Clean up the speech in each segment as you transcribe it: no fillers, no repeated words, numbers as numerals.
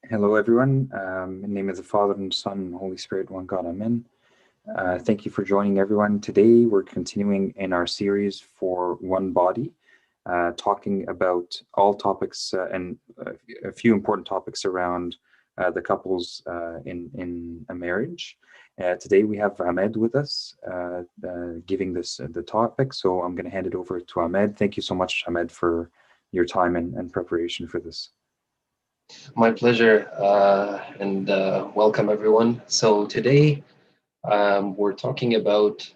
Hello, everyone. In the name of the Father and Son and Holy Spirit, one God, Amen. Thank you for joining, everyone. Today, we're continuing in our series for One Body, talking about all topics and a few important topics around the couples in a marriage. Today, we have Ahmed with us, giving this the topic. So I'm going to hand it over to Ahmed. Thank you so much, Ahmed, for your time and preparation for this. My pleasure, and welcome everyone. So today we're talking about,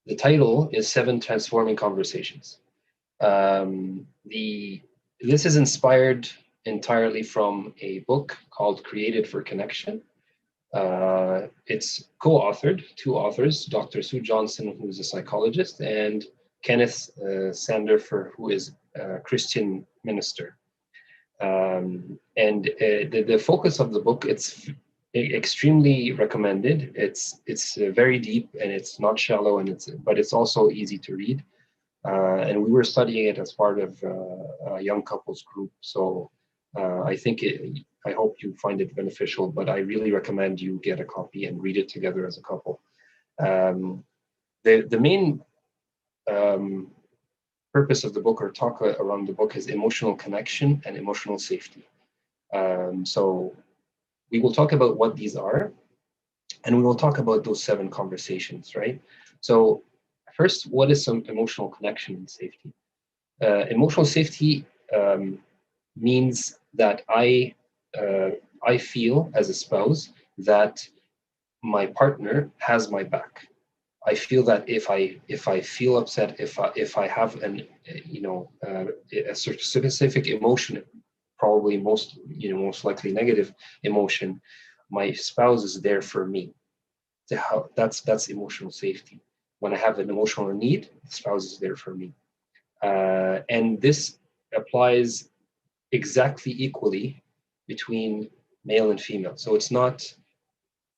the title is Seven Transforming Conversations. This is inspired entirely from a book called Created for Connection. It's co-authored, two authors, Dr. Sue Johnson, who's a psychologist, and Kenneth Sandifer, who is a Christian minister. And the focus of the book, it's extremely recommended. It's very deep, and it's not shallow, and but it's also easy to read. And we were studying it as part of a young couples group. So I hope you find it beneficial, but I really recommend you get a copy and read it together as a couple. The main purpose of the book, or talk around the book, is emotional connection and emotional safety. So we will talk about what these are, and we will talk about those seven conversations, right? So first, what is some emotional connection and safety? Emotional safety means that I feel as a spouse that my partner has my back. I feel that if I feel upset, if I have a specific emotion, probably most likely negative emotion, my spouse is there for me. That's emotional safety. When I have an emotional need, the spouse is there for me, and this applies exactly equally between male and female. So it's not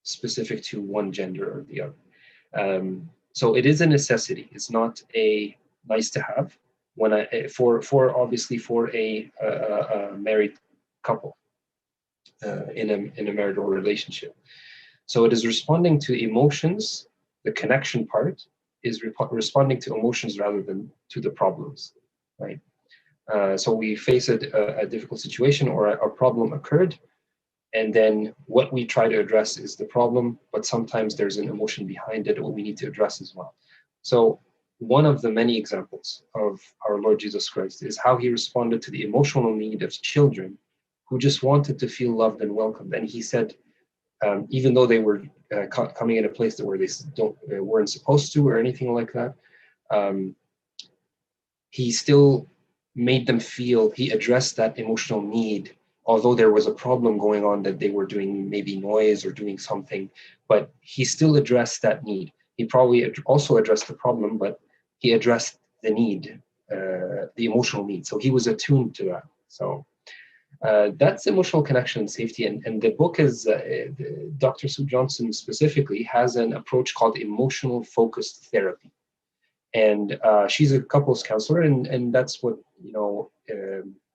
specific to one gender or the other. So it is a necessity. It's not a nice to have for obviously for a married couple in a marital relationship. So it is responding to emotions. The connection part is responding to emotions rather than to the problems, right? So we face a difficult situation, or a problem occurred, and then what we try to address is the problem, but sometimes there's an emotion behind it what we need to address as well. So one of the many examples of our Lord Jesus Christ is how he responded to the emotional need of children who just wanted to feel loved and welcomed. And he said, even though they were coming in a place where they weren't supposed to or anything like that, he still made them feel, he addressed that emotional need, although there was a problem going on, that they were doing maybe noise or doing something, but he still addressed that need. He probably also addressed the problem, but he addressed the need, the emotional need. So he was attuned to that. So that's emotional connection and safety. And the book is, Dr. Sue Johnson specifically has an approach called emotional focused therapy. And she's a couples counselor, and that's what,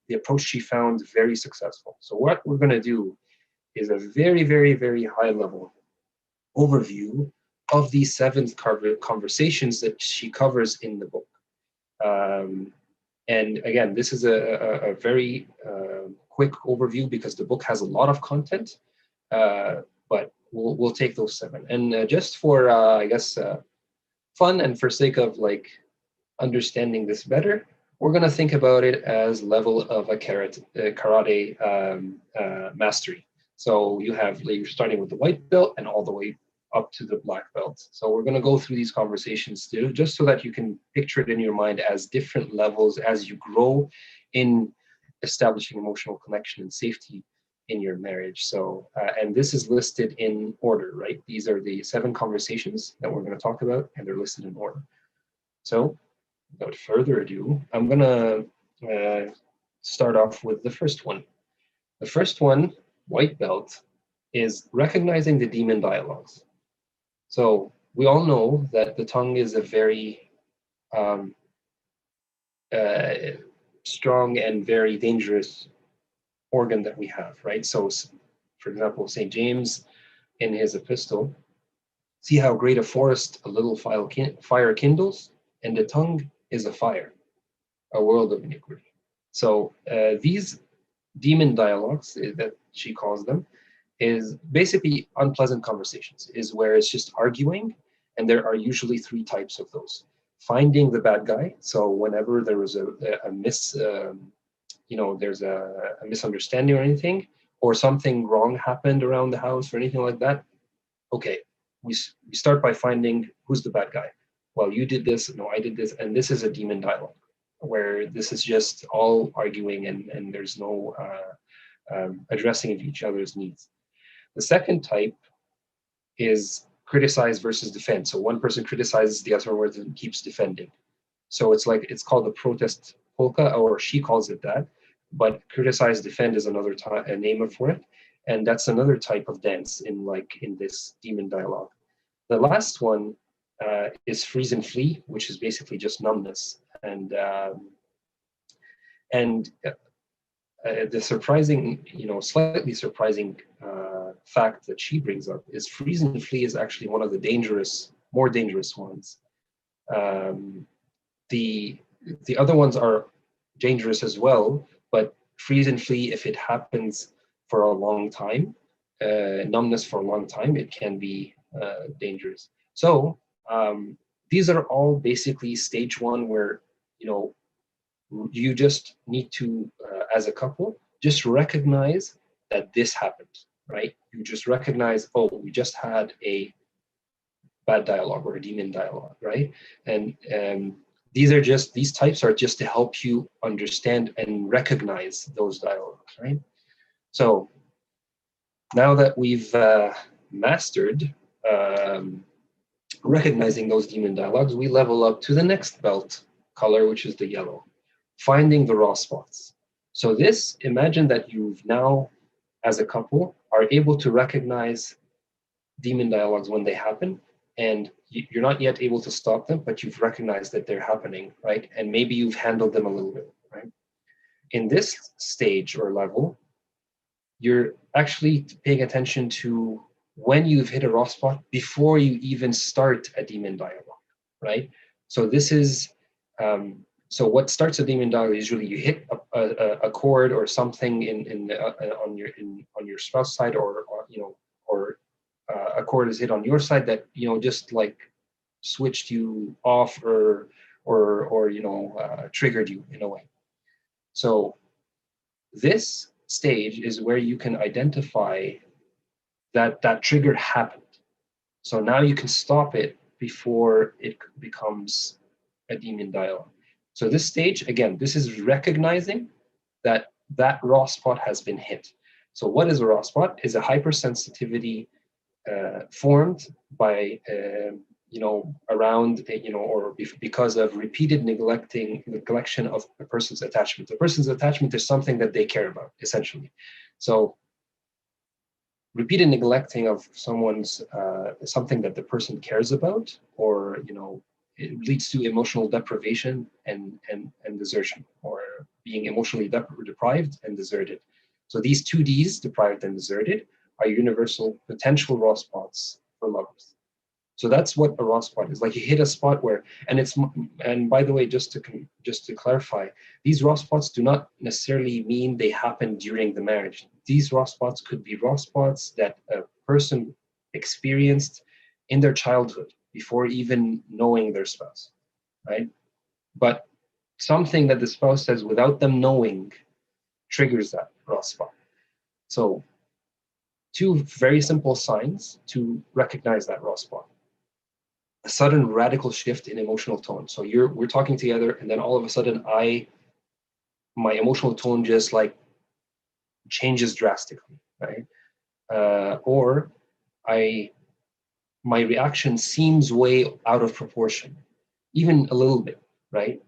the approach she found very successful. So what we're going to do is a very, very, very high level overview of these seven conversations that she covers in the book. And again, this is a very quick overview because the book has a lot of content, but we'll take those seven. And just for, fun and for sake of understanding this better, we're going to think about it as level of a karate mastery. So you're starting with the white belt and all the way up to the black belt. So we're going to go through these conversations too, just so that you can picture it in your mind as different levels as you grow in establishing emotional connection and safety in your marriage. So, and this is listed in order, right? These are the seven conversations that we're going to talk about, and they're listed in order. So without further ado, I'm going to start off with the first one. The first one, white belt, is recognizing the demon dialogues. So we all know that the tongue is a very strong and very dangerous organ that we have, right? So, for example, St. James in his epistle, see how great a forest a little fire kindles, and the tongue is a fire, a world of iniquity. So these demon dialogues that she calls them is basically unpleasant conversations, is where it's just arguing, and there are usually three types of those. Finding the bad guy. So whenever there was there's a misunderstanding or anything, or something wrong happened around the house or anything like that, okay, we start by finding who's the bad guy. Well, you did this, no, I did this, and this is a demon dialogue, where this is just all arguing and there's no addressing of each other's needs. The second type is criticize versus defend. So one person criticizes the other one and keeps defending. So it's called a protest polka, or she calls it that. But criticize defend is another a name for it, and that's another type of dance in this demon dialogue. The last one is freeze and flee, which is basically just numbness. And the surprising, slightly surprising fact that she brings up is freeze and flee is actually one of the more dangerous ones. The other ones are dangerous as well, but freeze and flee, if it happens for a long time, numbness for a long time, it can be dangerous. So these are all basically stage one, where you just need to, as a couple, just recognize that this happened, right? You just recognize, oh, we just had a bad dialogue or a demon dialogue, right? And these types are just to help you understand and recognize those dialogues, right? So now that we've mastered recognizing those demon dialogues, we level up to the next belt color, which is the yellow, finding the raw spots. So imagine that you've now, as a couple, are able to recognize demon dialogues when they happen, and you're not yet able to stop them, but you've recognized that they're happening, right? And maybe you've handled them a little bit, right? In this stage or level, you're actually paying attention to when you've hit a raw spot before you even start a demon dialogue, right? So this is, so what starts a demon dialogue is usually you hit a chord or something on your spouse side, or a chord is hit on your side that just like switched you off or triggered you in a way. So this stage is where you can identify that trigger happened. So now you can stop it before it becomes a demon dialogue. So this stage, again, this is recognizing that raw spot has been hit. So what is a raw spot? Is a hypersensitivity formed by because of repeated neglection of a person's attachment. A person's attachment is something that they care about, essentially. So repeated neglecting of someone's something that the person cares about, or it leads to emotional deprivation and desertion, or being emotionally deprived and deserted. So these two Ds, deprived and deserted, are universal potential raw spots for lovers. So that's what a raw spot is. Like you hit a spot where, and by the way, just to clarify, these raw spots do not necessarily mean they happen during the marriage. These raw spots could be raw spots that a person experienced in their childhood before even knowing their spouse, right? But something that the spouse says without them knowing triggers that raw spot. So two very simple signs to recognize that raw spot. A sudden radical shift in emotional tone. So we're talking together, and then all of a sudden my emotional tone just like changes drastically, right? Or my reaction seems way out of proportion, even a little bit, right?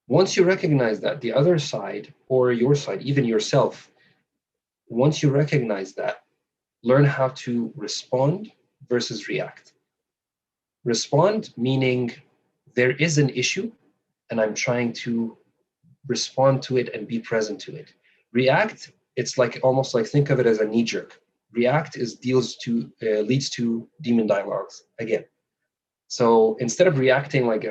Once you recognize that, the other side, or your side, even yourself, once you recognize that, learn how to respond versus react. Respond meaning there is an issue and I'm trying to respond to it and be present to it. React it's like almost like think of it as a knee jerk. React leads to demon dialogues again. So instead of reacting like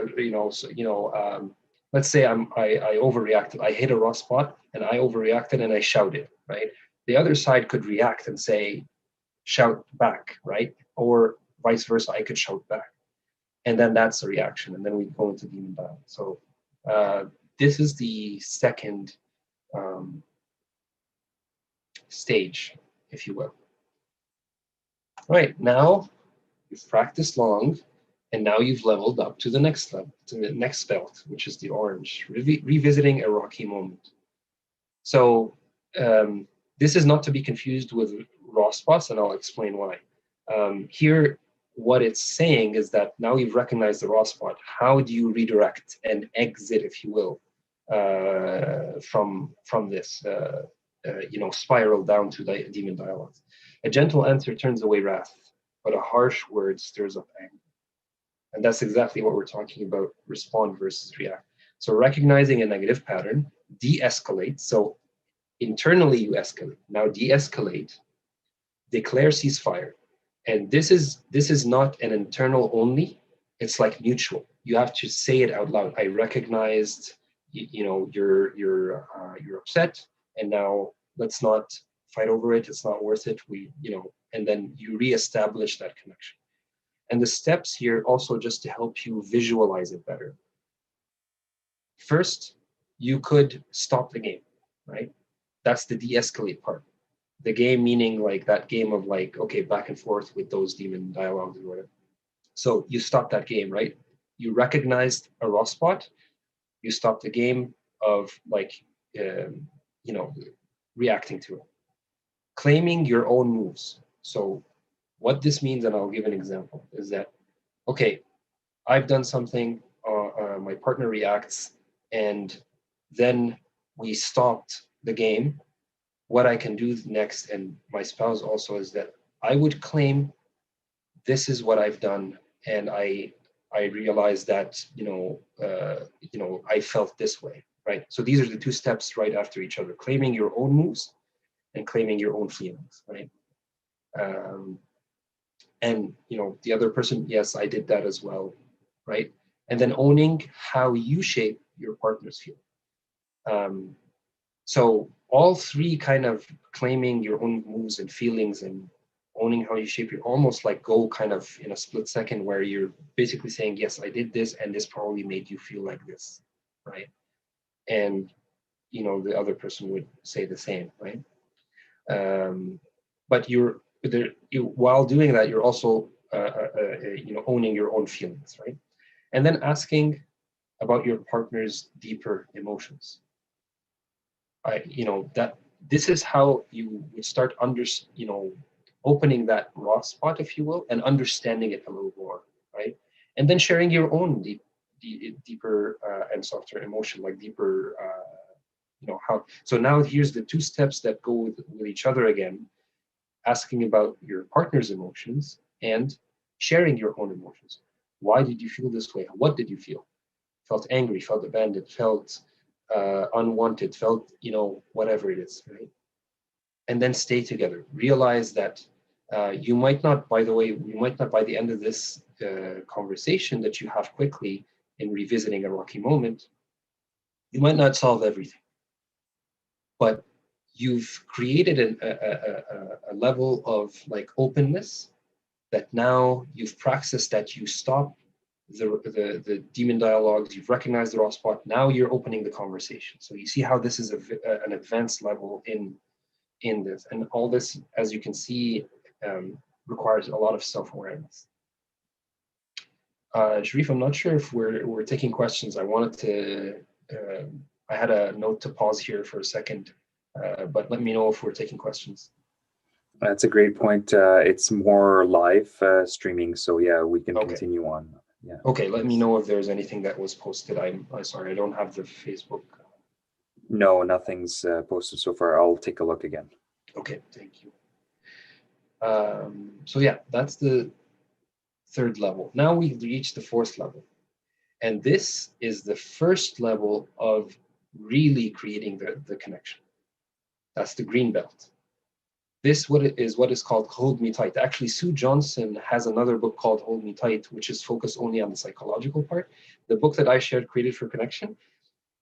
let's say I overreacted. I hit a raw spot and I overreacted and I shouted, right? The other side could react and say, shout back, right? Or vice versa, I could shout back. And then that's the reaction. And then we go into demon dialogue. So this is the second stage, if you will. Right, now you've practiced long, and now you've leveled up to the next level, to the next belt, which is the orange, revisiting a rocky moment. So this is not to be confused with raw spots, and I'll explain why. Here, what it's saying is that now you've recognized the raw spot. How do you redirect and exit, if you will, from this, spiral down to the demon dialogues? A gentle answer turns away wrath, but a harsh word stirs up anger. And that's exactly what we're talking about, respond versus react. So recognizing a negative pattern, de-escalate. So internally you escalate. Now de-escalate, declare ceasefire. And this is not an internal only, it's like mutual. You have to say it out loud. I recognized, you're upset, and now let's not fight over it. It's not worth it. And then you reestablish that connection. And the steps here also just to help you visualize it better. First, you could stop the game, right? That's the de-escalate part. The game meaning like that game of like, okay, back and forth with those demon dialogues or whatever. So you stop that game, right? You recognized a raw spot. You stop the game of like, reacting to it. Claiming your own moves. So what this means, and I'll give an example, is that, okay, I've done something, my partner reacts, and then we stopped the game. What I can do next, and my spouse also, is that I would claim this is what I've done, and I realized that I felt this way, right? So these are the two steps right after each other: claiming your own moves and claiming your own feelings, right? And the other person, yes, I did that as well, right? And then owning how you shape your partner's feeling. So all three kind of claiming your own moves and feelings and owning how you shape your, almost like go kind of in a split second where you're basically saying, yes, I did this and this probably made you feel like this, right? And the other person would say the same, right? But while doing that, you're also owning your own feelings, right? And then asking about your partner's deeper emotions. That this is how you would start opening that raw spot, if you will, and understanding it a little more, right? And then sharing your own deeper and softer emotion, like deeper, how. So now here's the two steps that go with each other again: asking about your partner's emotions and sharing your own emotions. Why did you feel this way? What did you feel? Felt angry, felt abandoned, felt unwanted, felt, whatever it is, right? And then stay together. Realize that you might not by the end of this conversation that you have quickly in revisiting a rocky moment, you might not solve everything. But you've created a level of like openness that now you've practiced, that you stop the demon dialogues, you've recognized the raw spot, now you're opening the conversation. So you see how this is an advanced level in this, and all this, as you can see, requires a lot of self-awareness. Sharif, I'm not sure if we're taking questions. I wanted to I had a note to pause here for a second, but let me know if we're taking questions. That's a great point. It's more live streaming, so yeah, we can continue on. Yeah. Okay, let me know if there's anything that was posted. I'm sorry, I don't have the Facebook. No, nothing's posted so far. I'll take a look again. Okay, thank you. So yeah, that's the third level. Now we reach the fourth level. And this is the first level of really creating the connection. That's the green belt. This is what is called Hold Me Tight. Actually, Sue Johnson has another book called Hold Me Tight, which is focused only on the psychological part. The book that I shared, Created for Connection,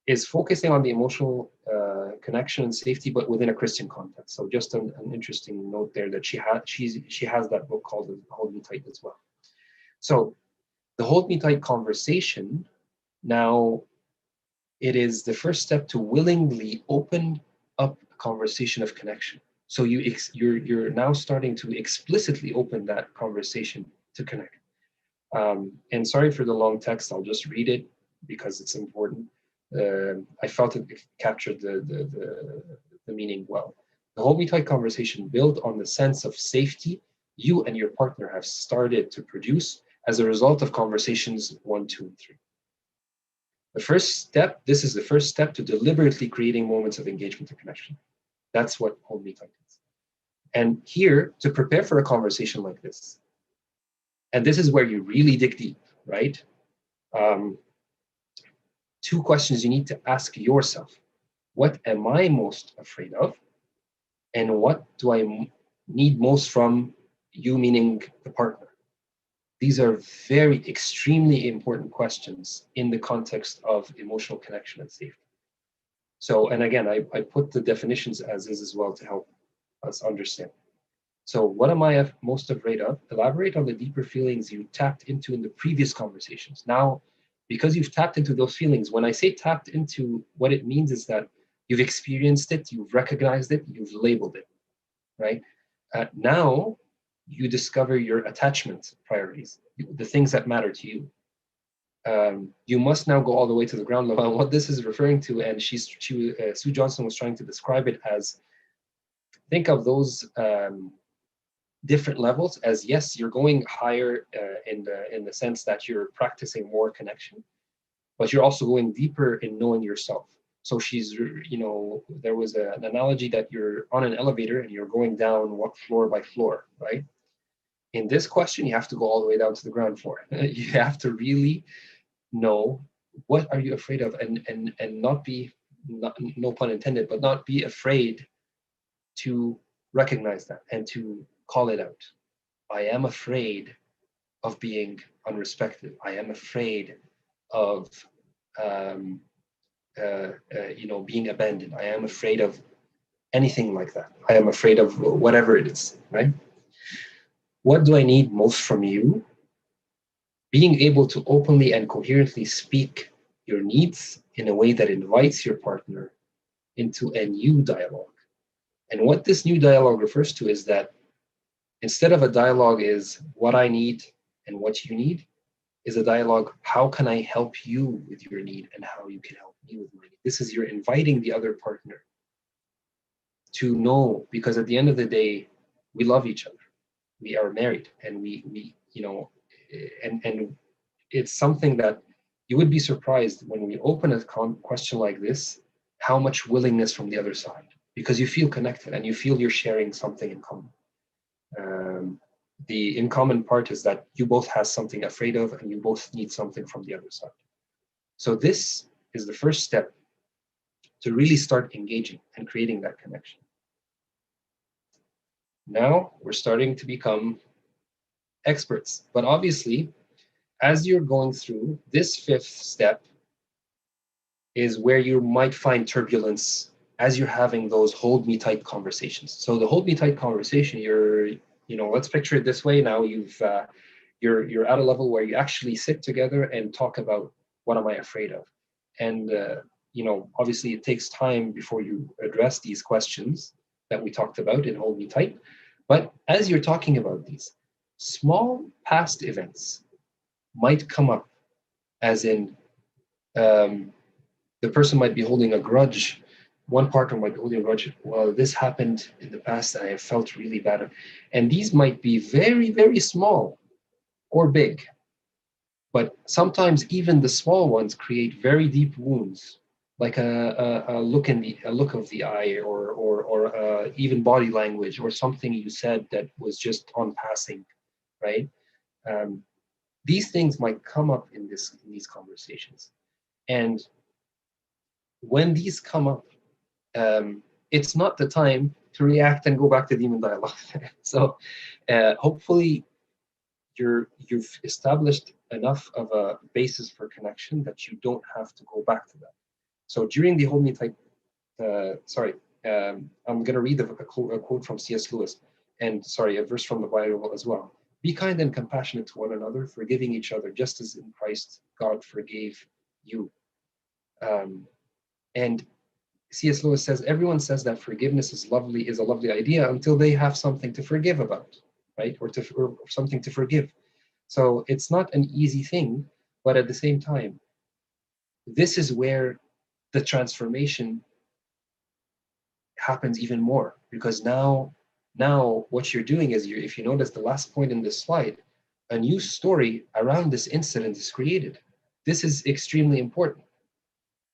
is focusing on the emotional connection and safety, but within a Christian context. So just an interesting note there that she has that book called Hold Me Tight as well. So the Hold Me Tight conversation, now it is the first step to willingly open up a conversation of connection. So you're now starting to explicitly open that conversation to connect. And sorry for the long text, I'll just read it because it's important. I felt it captured the meaning well. The Hold Me Tight conversation built on the sense of safety you and your partner have started to produce as a result of conversations 1, 2, and 3. This is the first step to deliberately creating moments of engagement and connection. That's what Hold Me Tight is. And here, to prepare for a conversation like this, and this is where you really dig deep, right? 2 questions you need to ask yourself. What am I most afraid of? And what do I need most from you, meaning the partner? These are very extremely important questions in the context of emotional connection and safety. So, and again, I put the definitions as is as well to help us understand. So what am I most afraid of? Elaborate on the deeper feelings you tapped into in the previous conversations. Now, because you've tapped into those feelings, when I say tapped into, what it means is that you've experienced it, you've recognized it, you've labeled it, right? Now, you discover your attachment priorities, the things that matter to you. You must now go all the way to the ground level. And what this is referring to, and Sue Johnson was trying to describe it as, think of those different levels as, yes, you're going higher in the sense that you're practicing more connection, but you're also going deeper in knowing yourself. So there was an analogy that you're on an elevator and you're going down floor by floor, right? In this question, you have to go all the way down to the ground floor. You have to really know what are you afraid of, and not be, no pun intended, but not be afraid to recognize that and to call it out. I am afraid of being unrespected. I am afraid of being abandoned. I am afraid of anything like that. I am afraid of whatever it is, right? What do I need most from you? Being able to openly and coherently speak your needs in a way that invites your partner into a new dialogue. And what this new dialogue refers to is that instead of a dialogue is what I need and what you need, is a dialogue, how can I help you with your need and how you can help me with my need. This is, you're inviting the other partner to know, because at the end of the day, we love each other. We are married, and we and it's something that you would be surprised when we open a question like this, how much willingness from the other side, because you feel connected and you feel you're sharing something in common. The in common part is that you both have something afraid of and you both need something from the other side. So this is the first step to really start engaging and creating that connection. Now we're starting to become experts, but obviously, as you're going through this 5th step is where you might find turbulence as you're having those hold me tight conversations. So the hold me tight conversation, let's picture it this way. Now you're at a level where you actually sit together and talk about, what am I afraid of? And obviously it takes time before you address these questions that we talked about in Hold Me Tight. But as you're talking about these, small past events might come up, as in the person might be holding a grudge. One partner might be holding a grudge. Well, this happened in the past and I felt really bad. And these might be very, very small or big. But sometimes even the small ones create very deep wounds, like a look of the eye, or even body language, or something you said that was just on passing, right? These things might come up in these conversations, and when these come up, it's not the time to react and go back to demon dialogue. So hopefully you've established enough of a basis for connection that you don't have to go back to that. So during the Hold Me Tight, I'm going to read a quote from C.S. Lewis, and a verse from the Bible as well. Be kind and compassionate to one another, forgiving each other, just as in Christ God forgave you. And C.S. Lewis says, everyone says that forgiveness is a lovely idea until they have something to forgive about, right? Or something to forgive. So it's not an easy thing, but at the same time, this is where the transformation happens even more, because now what you're doing is, if you notice the last point in this slide, a new story around this incident is created. This is extremely important.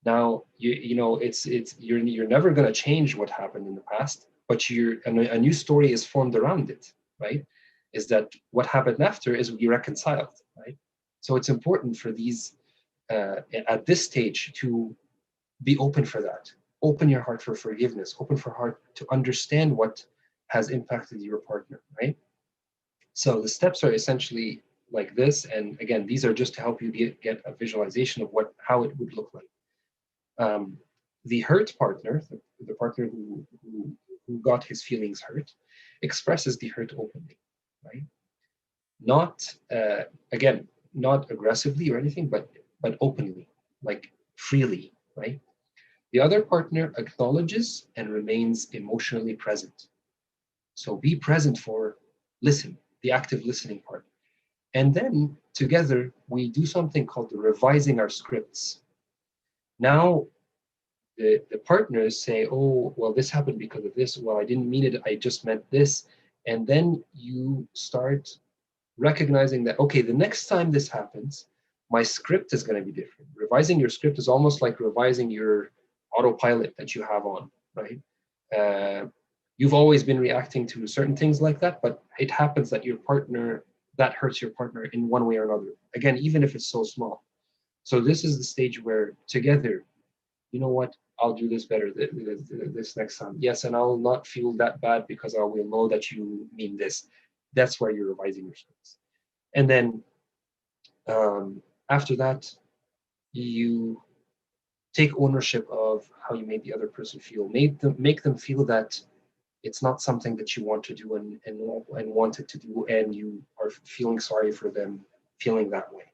Now you're never going to change what happened in the past, but a new story is formed around it, right? Is that what happened after is we reconciled, right? So it's important for these at this stage to be open for that. Open your heart for forgiveness. Open for heart to understand what has impacted your partner, right? So the steps are essentially like this, and again, these are just to help you get a visualization of how it would look like. The hurt partner, the partner who got his feelings hurt, expresses the hurt openly, right? Not again, not aggressively or anything, but openly, like freely, right? The other partner acknowledges and remains emotionally present. So be present listen, the active listening part. And then together we do something called the revising our scripts. Now the partners say, oh, well, this happened because of this. Well, I didn't mean it. I just meant this. And then you start recognizing that, okay, the next time this happens, my script is going to be different. Revising your script is almost like revising your autopilot that you have on, right? You've always been reacting to certain things like that, but it happens that that hurts your partner in one way or another. Again, even if it's so small. So this is the stage where together, you know what, I'll do this better this next time. Yes, and I'll not feel that bad because I will know that you mean this. That's where you're revising your scripts. And then after that, you take ownership of how you made the other person feel. Make them feel that it's not something that you want to do and wanted to do, and you are feeling sorry for them feeling that way.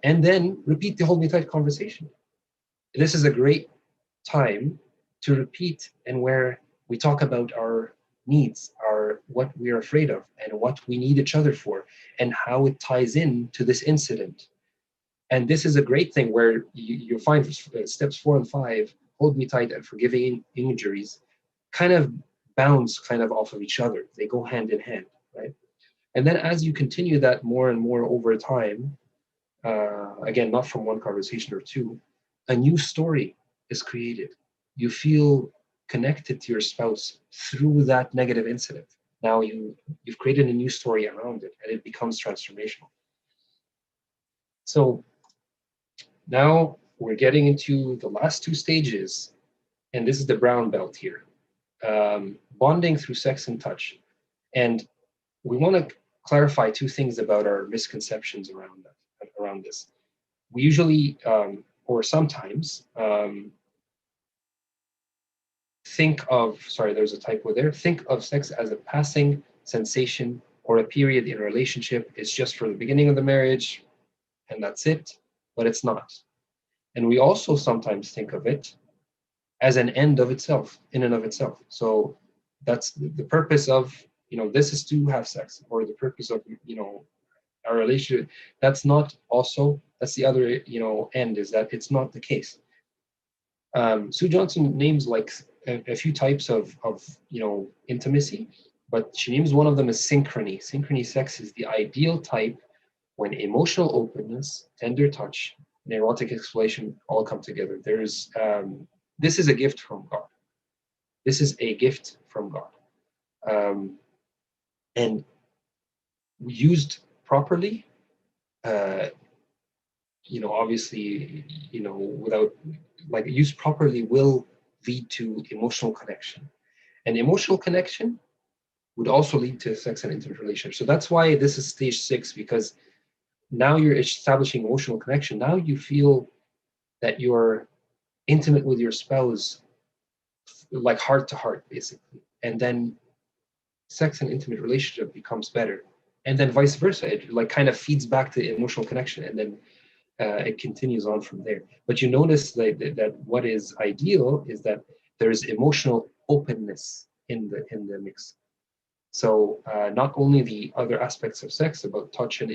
And then repeat the Hold Me Tight conversation. This is a great time to repeat, and where we talk about our needs, what we're afraid of, and what we need each other for, and how it ties in to this incident. And this is a great thing where you find steps 4 and 5, Hold Me Tight and Forgiving Injuries, kind of bounce kind of off of each other. They go hand in hand, right? And then as you continue that more and more over time, again, not from one conversation or two, a new story is created. You feel connected to your spouse through that negative incident. Now you've created a new story around it, and it becomes transformational. So now we're getting into the last two stages, and this is the brown belt here. Bonding through sex and touch. And we want to clarify two things about our misconceptions around this. We usually, or sometimes, think of sex as a passing sensation or a period in a relationship. It's just for the beginning of the marriage, and that's it, but it's not. And we also sometimes think of it as an end of itself, in and of itself. So that's the purpose of, this is to have sex, or the purpose of, our relationship. That's the other, end, is that it's not the case. Sue Johnson names like a few types of intimacy, but she names one of them as synchrony. Synchrony sex is the ideal type when emotional openness, tender touch, and erotic exploration all come together. This is a gift from God. This is a gift from God. And used properly, obviously, without, used properly, will lead to emotional connection. And emotional connection would also lead to sex and intimate relationship. So that's why this is stage 6, because now you're establishing emotional connection. Now you feel that you're intimate with your spouse, like heart to heart, basically. And then sex and intimate relationship becomes better. And then vice versa. It like kind of feeds back to emotional connection, and then it continues on from there. But you notice that what is ideal is that there is emotional openness in the mix. So not only the other aspects of sex about touch and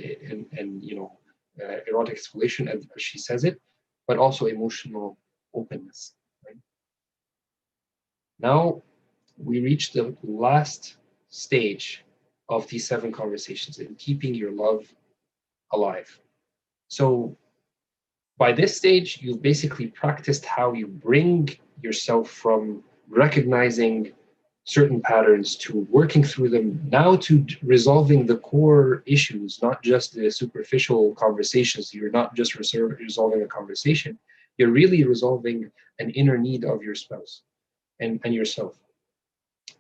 erotic exploration, as she says it, but also emotional openness. Right? Now we reach the last stage of these 7 conversations in keeping your love alive. So by this stage, you've basically practiced how you bring yourself from recognizing certain patterns to working through them, now to resolving the core issues, not just the superficial conversations. You're not just resolving a conversation, you're really resolving an inner need of your spouse and yourself.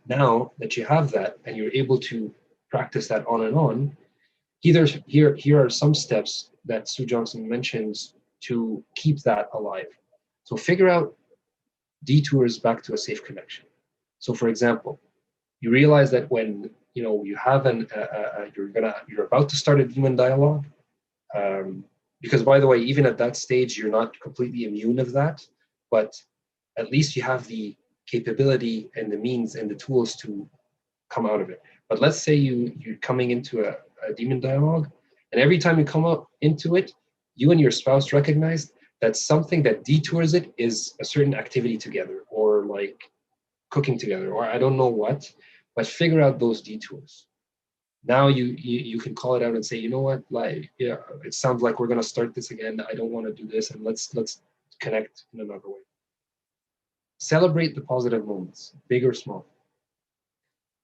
Now that you have that and you're able to practice that on and on, here are some steps that Sue Johnson mentions to keep that alive. So figure out detours back to a safe connection. So for example, you realize that when you have you're about to start a demon dialogue, because by the way, even at that stage, you're not completely immune of that, but at least you have the capability and the means and the tools to come out of it. But let's say you're coming into a demon dialogue, and every time you come up into it, you and your spouse recognize that something that detours it is a certain activity together, or like cooking together, or I don't know what, but figure out those detours. Now you can call it out and say, you know what, like, yeah, it sounds like we're gonna start this again. I don't want to do this, and let's connect in another way. Celebrate the positive moments, big or small.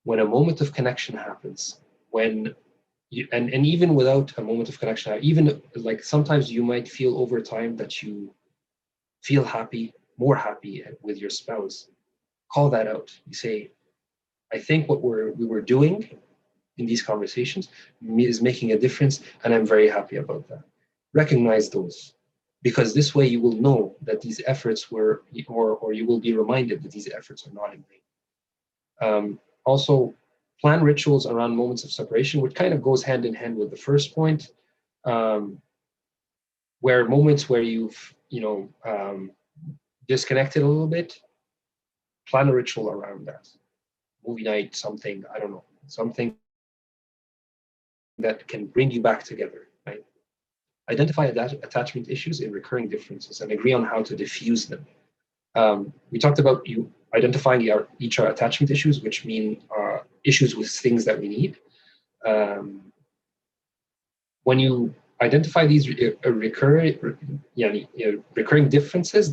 When a moment of connection happens, when and even without a moment of connection, even like sometimes you might feel over time that you feel happy, more happy with your spouse. Call that out. You say, I think what we were doing in these conversations is making a difference, and I'm very happy about that. Recognize those, because this way you will know that these efforts were, or you will be reminded that these efforts are not in vain. Also, plan rituals around moments of separation, which kind of goes hand in hand with the first point, where moments where you've disconnected a little bit, plan a ritual around that. Movie night, something, I don't know, something that can bring you back together, right? Identify attachment issues in recurring differences and agree on how to diffuse them. We talked about you identifying each attachment issues, which mean issues with things that we need. When you identify these recurring differences,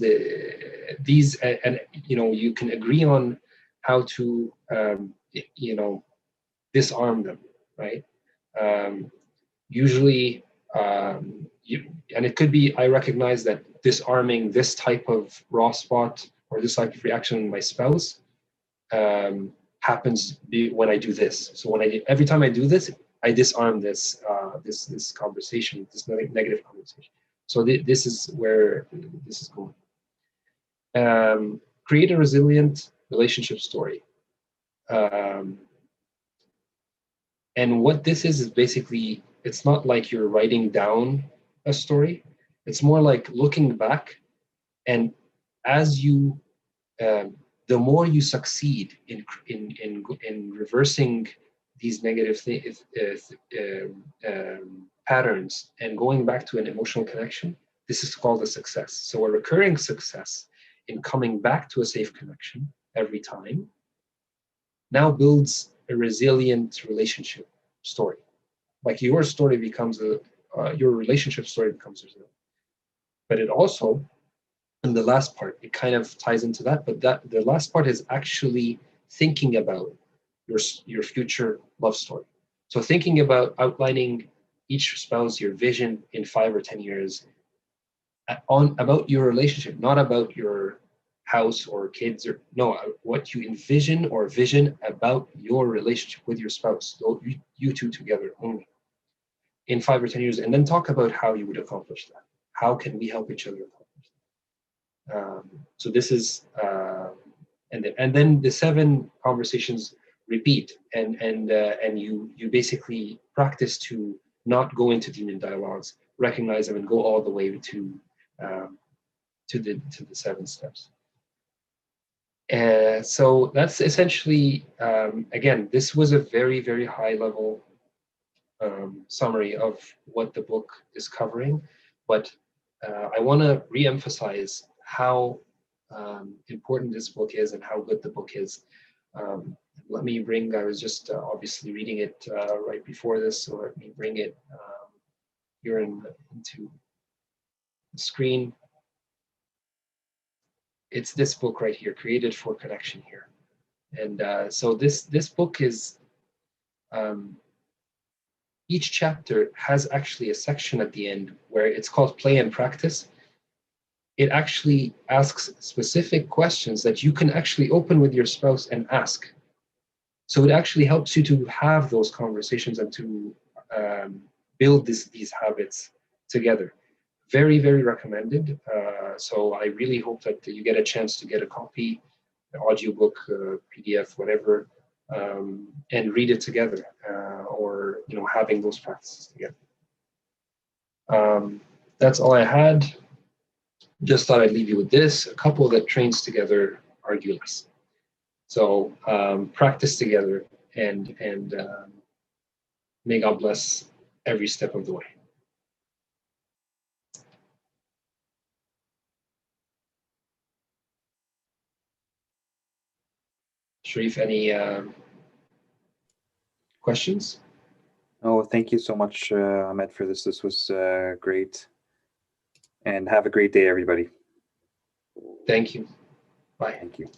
these and you can agree on how to disarm them, right? Usually, and it could be, I recognize that disarming this type of raw spot or this type of reaction in my spouse happens when I do this. So every time I do this, I disarm this this conversation, this negative conversation. So this is where this is going. Create a resilient relationship story. And what this is basically, it's not like you're writing down a story. It's more like looking back, and as you, the more you succeed in reversing these negative patterns and going back to an emotional connection, this is called a success. So a recurring success in coming back to a safe connection every time now builds a resilient relationship story. Like your story becomes your relationship story becomes resilient. But it also, and the last part, it kind of ties into that, but the last part is actually thinking about your future love story. So thinking about outlining each spouse your vision in 5 or 10 years about your relationship, not about your house or kids, or no, what you envision or vision about your relationship with your spouse, you two together only, in 5 or 10 years, and then talk about how you would accomplish that. How can we help each other accomplish that? So this is, and then the 7 conversations repeat, and you basically practice to not go into demon dialogues, recognize them, and go all the way to the 7 steps. So that's essentially, again, this was a very, very high level summary of what the book is covering, but I want to re-emphasize how important this book is and how good the book is. Let me bring, I was just obviously reading it right before this, so let me bring it here into the screen. It's this book right here, Created for Connection here. And so this book is, each chapter has actually a section at the end where it's called Play and Practice. It actually asks specific questions that you can actually open with your spouse and ask. So it actually helps you to have those conversations and to build these habits together. Very, very recommended. So I really hope that you get a chance to get a copy, an audiobook, PDF, whatever, and read it together, or having those practices together. That's all I had. Just thought I'd leave you with this: a couple that trains together argue less. So practice together, and may God bless every step of the way. Sharif, any questions? Oh, thank you so much, Ahmed, for this. This was great. And have a great day, everybody. Thank you. Bye. Thank you.